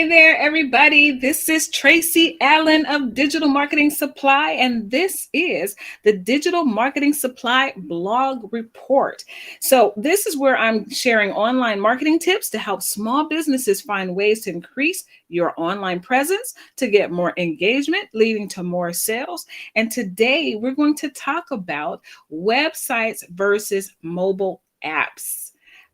there, everybody. This is Tracy Allen of Digital Marketing Supply, and this is the Digital Marketing Supply blog report. So this is where I'm sharing online marketing tips to help small businesses find ways to increase your online presence to get more engagement, leading to more sales. And today we're going to talk about websites versus mobile apps.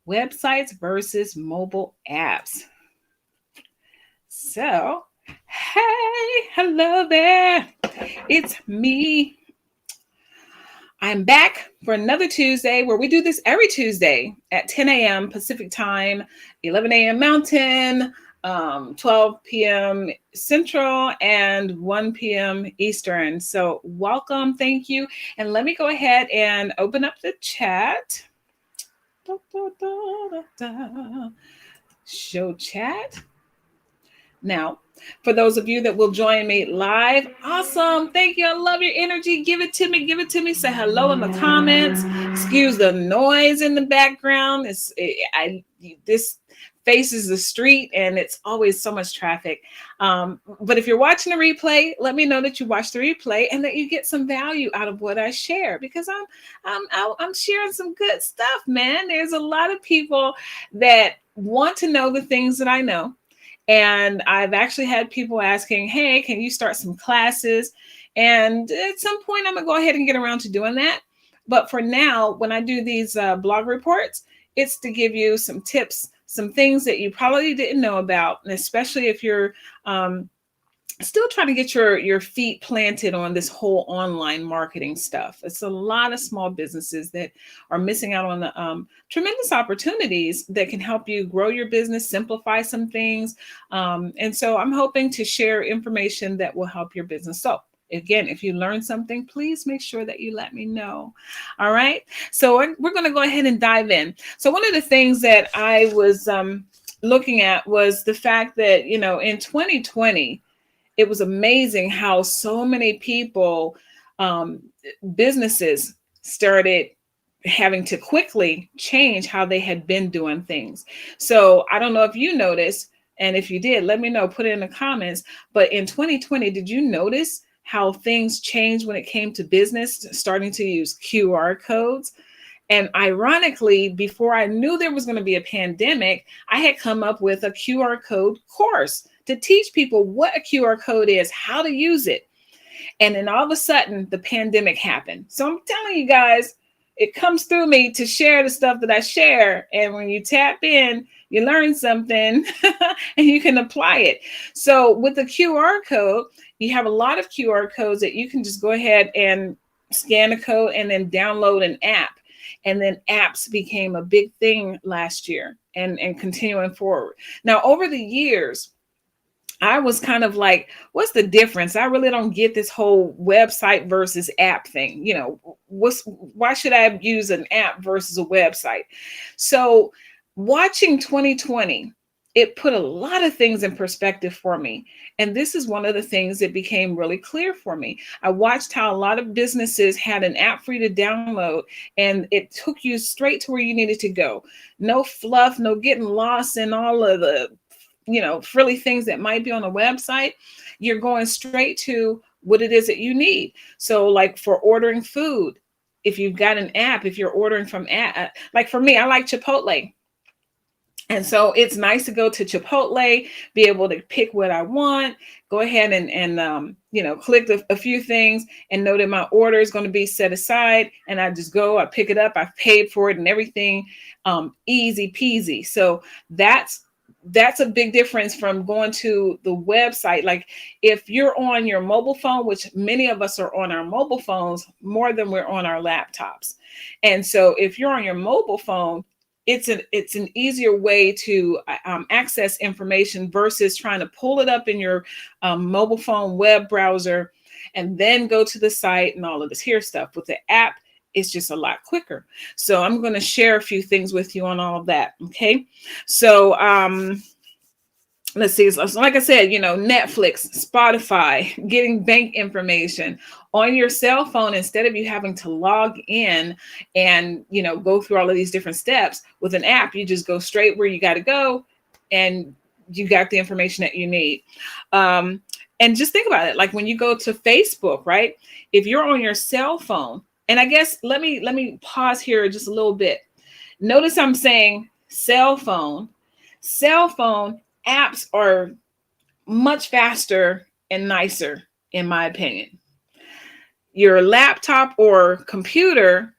Websites versus mobile apps. So, hey, hello there. It's me. I'm back for another Tuesday where we do this every Tuesday at 10 a.m. Pacific time, 11 a.m. Mountain, 12 p.m. Central, and 1 p.m. Eastern. So welcome, thank you. And let me go ahead and open up the chat. Show chat. Now, for those of you that will join me live, awesome. Thank you. I love your energy. Give it to me. Give it to me. Say hello in the comments. Excuse the noise in the background. This faces the street and it's always so much traffic. But if you're watching the replay, let me know that you watch the replay and that you get some value out of what I share, because I'm sharing some good stuff, man. There's a lot of people that want to know the things that I know. And I've actually had people asking, hey, can you start some classes? And at some point, I'm going to go ahead and get around to doing that. But for now, when I do these blog reports, it's to give you some tips, some things that you probably didn't know about, and especially if you're still trying to get your feet planted on this whole online marketing stuff. It's a lot of small businesses that are missing out on the tremendous opportunities that can help you grow your business, simplify some things. And so I'm hoping to share information that will help your business. So again, if you learn something, please make sure that you let me know. All right. So we're going to go ahead and dive in. So one of the things that I was looking at was the fact that, in 2020, it was amazing how so many people, businesses started having to quickly change how they had been doing things. So I don't know if you noticed, and if you did, let me know, put it in the comments. But in 2020, did you notice how things changed when it came to business, starting to use QR codes? And ironically, before I knew there was going to be a pandemic, I had come up with a QR code course to teach people what a QR code is, how to use it. And then all of a sudden, the pandemic happened. So I'm telling you guys, it comes through me to share the stuff that I share. And when you tap in, you learn something and you can apply it. So with the QR code, you have a lot of QR codes that you can just go ahead and scan a code and then download an app. And then apps became a big thing last year and continuing forward. Now, over the years, I was kind of like, what's the difference? I really don't get this whole website versus app thing. Why should I use an app versus a website? So watching 2020, it put a lot of things in perspective for me. And this is one of the things that became really clear for me. I watched how a lot of businesses had an app for you to download, and it took you straight to where you needed to go. No fluff, no getting lost in all of the frilly things that might be on the website. You're going straight to what it is that you need. So like for ordering food, if you've got an app, if you're ordering from app, like for me, I like Chipotle. And so it's nice to go to Chipotle, be able to pick what I want, go ahead and click a few things and know that my order is going to be set aside. And I just go, I pick it up, I've paid for it and everything, easy peasy. So that's a big difference from going to the website. Like if you're on your mobile phone, which many of us are on our mobile phones more than we're on our laptops. And so if you're on your mobile phone, it's an easier way to access information versus trying to pull it up in your mobile phone web browser and then go to the site and all of this here stuff. With the app, it's just a lot quicker. So I'm going to share a few things with you on all of that. Okay. So let's see. So like I said, Netflix, Spotify, getting bank information on your cell phone instead of you having to log in and, go through all of these different steps. With an app, you just go straight where you got to go and you got the information that you need. And just think about it. Like when you go to Facebook, right? If you're on your cell phone, and I guess let me pause here just a little bit. Notice I'm saying cell phone. Cell phone apps are much faster and nicer, in my opinion. Your laptop or computer,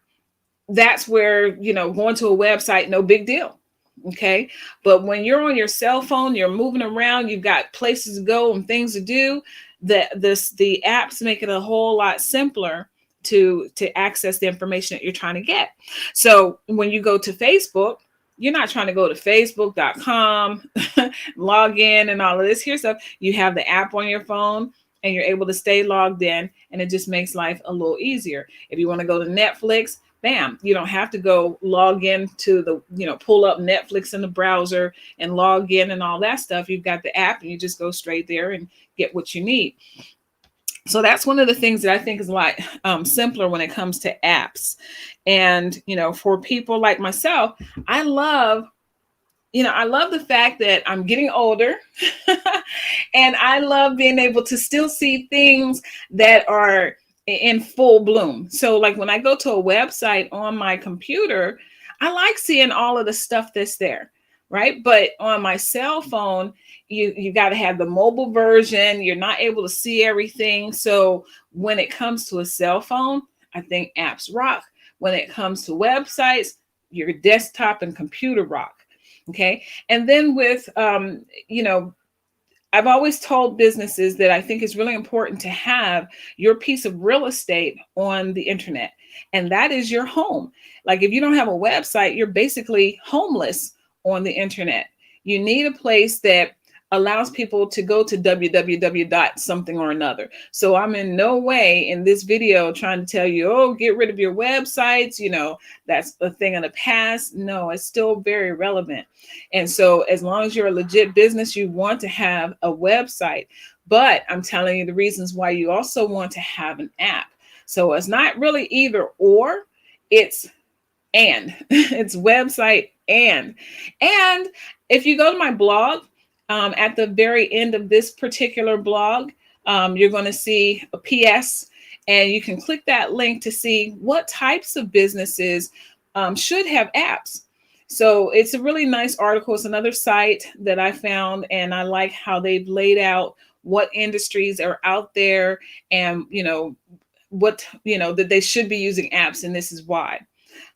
that's where, going to a website, no big deal. Okay. But when you're on your cell phone, you're moving around, you've got places to go and things to do, the apps make it a whole lot simpler to access the information that you're trying to get. So when you go to Facebook, you're not trying to go to facebook.com, log in and all of this here stuff. You have the app on your phone and you're able to stay logged in, and it just makes life a little easier. If you want to go to Netflix, bam, you don't have to go log in to pull up Netflix in the browser and log in and all that stuff. You've got the app and you just go straight there and get what you need. So that's one of the things that I think is a lot simpler when it comes to apps. And, for people like myself, I love the fact that I'm getting older and I love being able to still see things that are in full bloom. So like when I go to a website on my computer, I like seeing all of the stuff that's there, right? But on my cell phone, you got to have the mobile version. You're not able to see everything. So when it comes to a cell phone, I think apps rock. When it comes to websites, your desktop and computer rock. Okay. And then with, I've always told businesses that I think it's really important to have your piece of real estate on the internet, and that is your home. Like if you don't have a website, you're basically homeless on the internet. You need a place that allows people to go to www. something or another. So I'm in no way in this video trying to tell you, oh, get rid of your websites. That's a thing of the past. No, it's still very relevant. And so as long as you're a legit business, you want to have a website. But I'm telling you the reasons why you also want to have an app. So it's not really either or, it's and. It's website and. And if you go to my blog, at the very end of this particular blog, you're going to see a PS, and you can click that link to see what types of businesses should have apps. So it's a really nice article. It's another site that I found, and I like how they've laid out what industries are out there and, that they should be using apps, and this is why.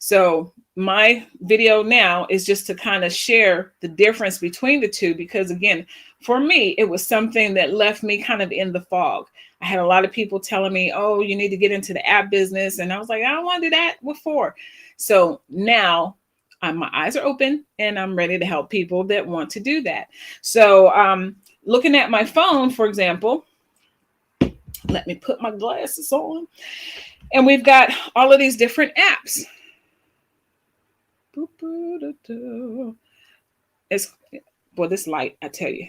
So my video now is just to kind of share the difference between the two, because again, for me, it was something that left me kind of in the fog. I had a lot of people telling me, oh, you need to get into the app business. And I was like, I don't want to do that. What for? So now my eyes are open and I'm ready to help people that want to do that. So looking at my phone, for example, let me put my glasses on, and we've got all of these different apps. It's this light, I tell you.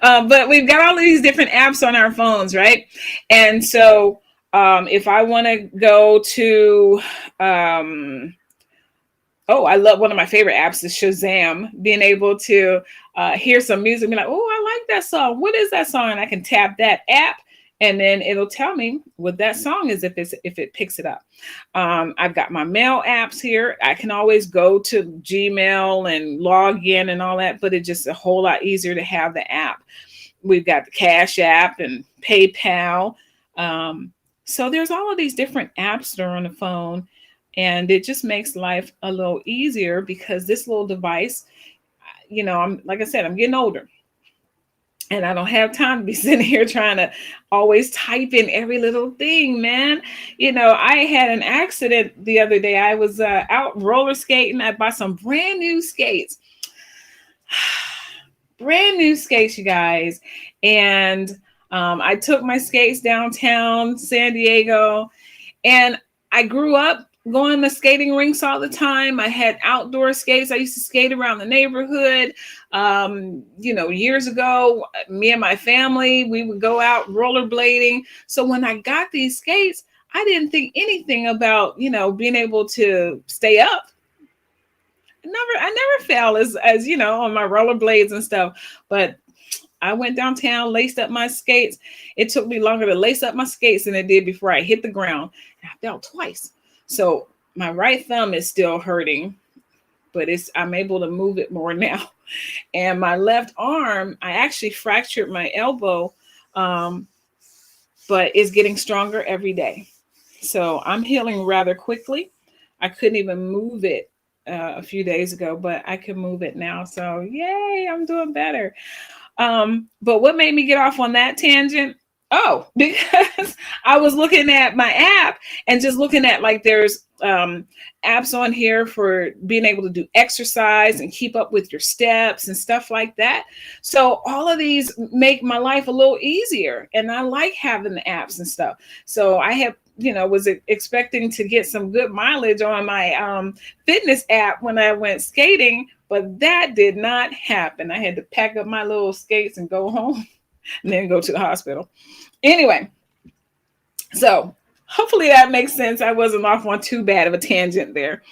But we've got all of these different apps on our phones, right? And so if I want to go to, I love, one of my favorite apps is Shazam, being able to hear some music and be like, oh, I like that song. What is that song? And I can tap that app, and then it'll tell me what that song is if it picks it up. I've got my mail apps here. I can always go to Gmail and log in and all that, but it's just a whole lot easier to have the app. We've got the Cash App and PayPal. So there's all of these different apps that are on the phone, and it just makes life a little easier because this little device, I'm getting older. And I don't have time to be sitting here trying to always type in every little thing, man. I had an accident the other day. I was out roller skating. I bought some brand new skates. Brand new skates, you guys. And I took my skates downtown San Diego. And I grew up going to skating rinks all the time. I had outdoor skates. I used to skate around the neighborhood. Years ago, me and my family, we would go out rollerblading. So when I got these skates, I didn't think anything about, being able to stay up. I never fell as you know, on my rollerblades and stuff. But I went downtown, laced up my skates. It took me longer to lace up my skates than it did before I hit the ground. And I fell twice. So my right thumb is still hurting, but I'm able to move it more now. And my left arm, I actually fractured my elbow, um, but it's getting stronger every day. So I'm healing rather quickly. I couldn't even move it a few days ago, but I can move it now. So yay, I'm doing better. But what made me get off on that tangent? Oh, because I was looking at my app and just looking at, like, there's apps on here for being able to do exercise and keep up with your steps and stuff like that. So all of these make my life a little easier, and I like having the apps and stuff. So I have, was expecting to get some good mileage on my fitness app when I went skating, but that did not happen. I had to pack up my little skates and go home and then go to the hospital. Anyway, so hopefully that makes sense. I wasn't off on too bad of a tangent there.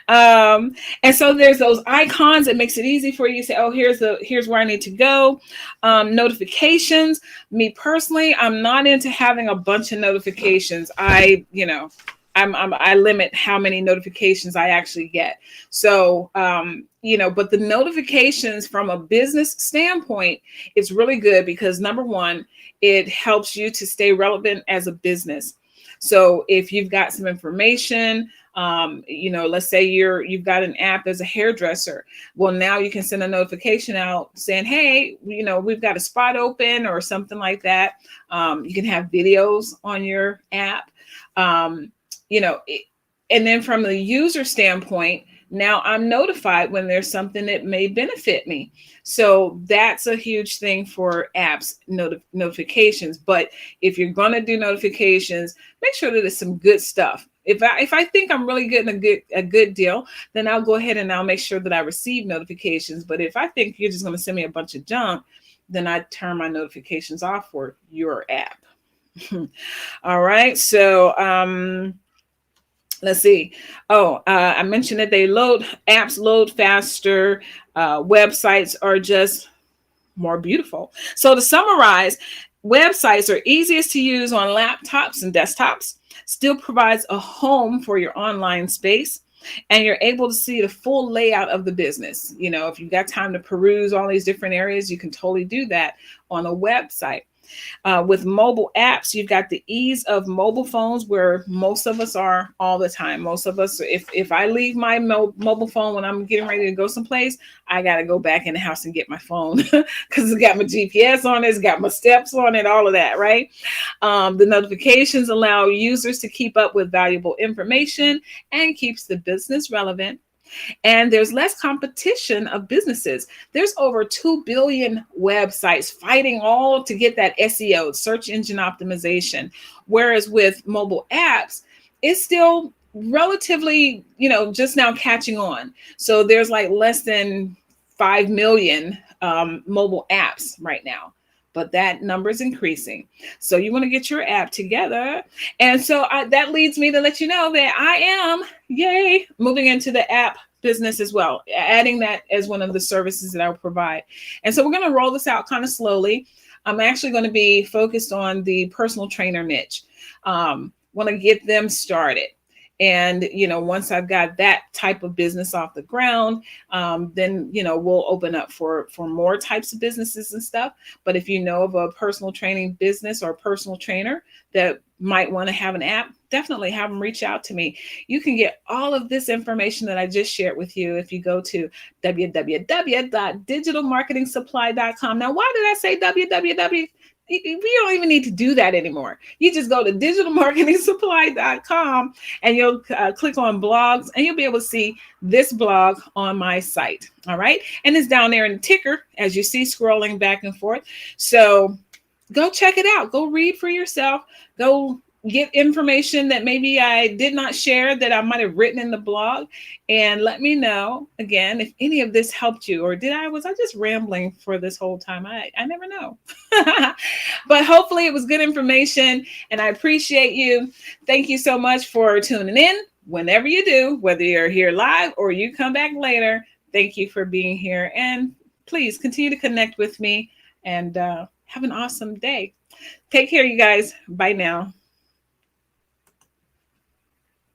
And so there's those icons that makes it easy for you to say, oh, here's where I need to go. Notifications. Me personally, I'm not into having a bunch of notifications. I limit how many notifications I actually get. So, but the notifications from a business standpoint, it's really good because, number one, it helps you to stay relevant as a business. So if you've got some information, let's say you've got an app as a hairdresser. Well, now you can send a notification out saying, hey, we've got a spot open or something like that. You can have videos on your app. And then from the user standpoint, now I'm notified when there's something that may benefit me. So that's a huge thing for apps notifications. But if you're going to do notifications, make sure that it's some good stuff. If I think I'm really getting a good deal, then I'll go ahead and I'll make sure that I receive notifications. But if I think you're just going to send me a bunch of junk, then I turn my notifications off for your app. All right. So, let's see. I mentioned that apps load faster. Websites are just more beautiful. So to summarize, websites are easiest to use on laptops and desktops, still provides a home for your online space, and you're able to see the full layout of the business. If you've got time to peruse all these different areas, you can totally do that on a website. With mobile apps, you've got the ease of mobile phones, where most of us are all the time. Most of us, if I leave my mobile phone when I'm getting ready to go someplace, I got to go back in the house and get my phone because it's got my GPS on it, it's got my steps on it, all of that, right? The notifications allow users to keep up with valuable information and keeps the business relevant. And there's less competition of businesses. There's over 2 billion websites fighting all to get that SEO, search engine optimization. Whereas with mobile apps, it's still relatively, just now catching on. So there's like less than 5 million mobile apps right now. But that number is increasing. So you want to get your app together. And so that leads me to let you know that I am, moving into the app business as well, adding that as one of the services that I'll provide. And so we're going to roll this out kind of slowly. I'm actually going to be focused on the personal trainer niche. Want to get them started. And, once I've got that type of business off the ground, then, we'll open up for more types of businesses and stuff. But if you know of a personal training business or personal trainer that might want to have an app, definitely have them reach out to me. You can get all of this information that I just shared with you if you go to www.digitalmarketingsupply.com. Now, why did I say www? We don't even need to do that anymore. You just go to digitalmarketingsupply.com and you'll click on blogs, and you'll be able to see this blog on my site. All right. And it's down there in the ticker, as you see, scrolling back and forth. So go check it out. Go read for yourself. Go get information that maybe I did not share that I might have written in the blog, and let me know again if any of this helped you, or was I just rambling for this whole time? I never know. But hopefully it was good information, and I appreciate you. Thank you so much for tuning in. whenever you do, whether you're here live or you come back later, thank you for being here. And please continue to connect with me and have an awesome day. Take care, you guys. Bye now.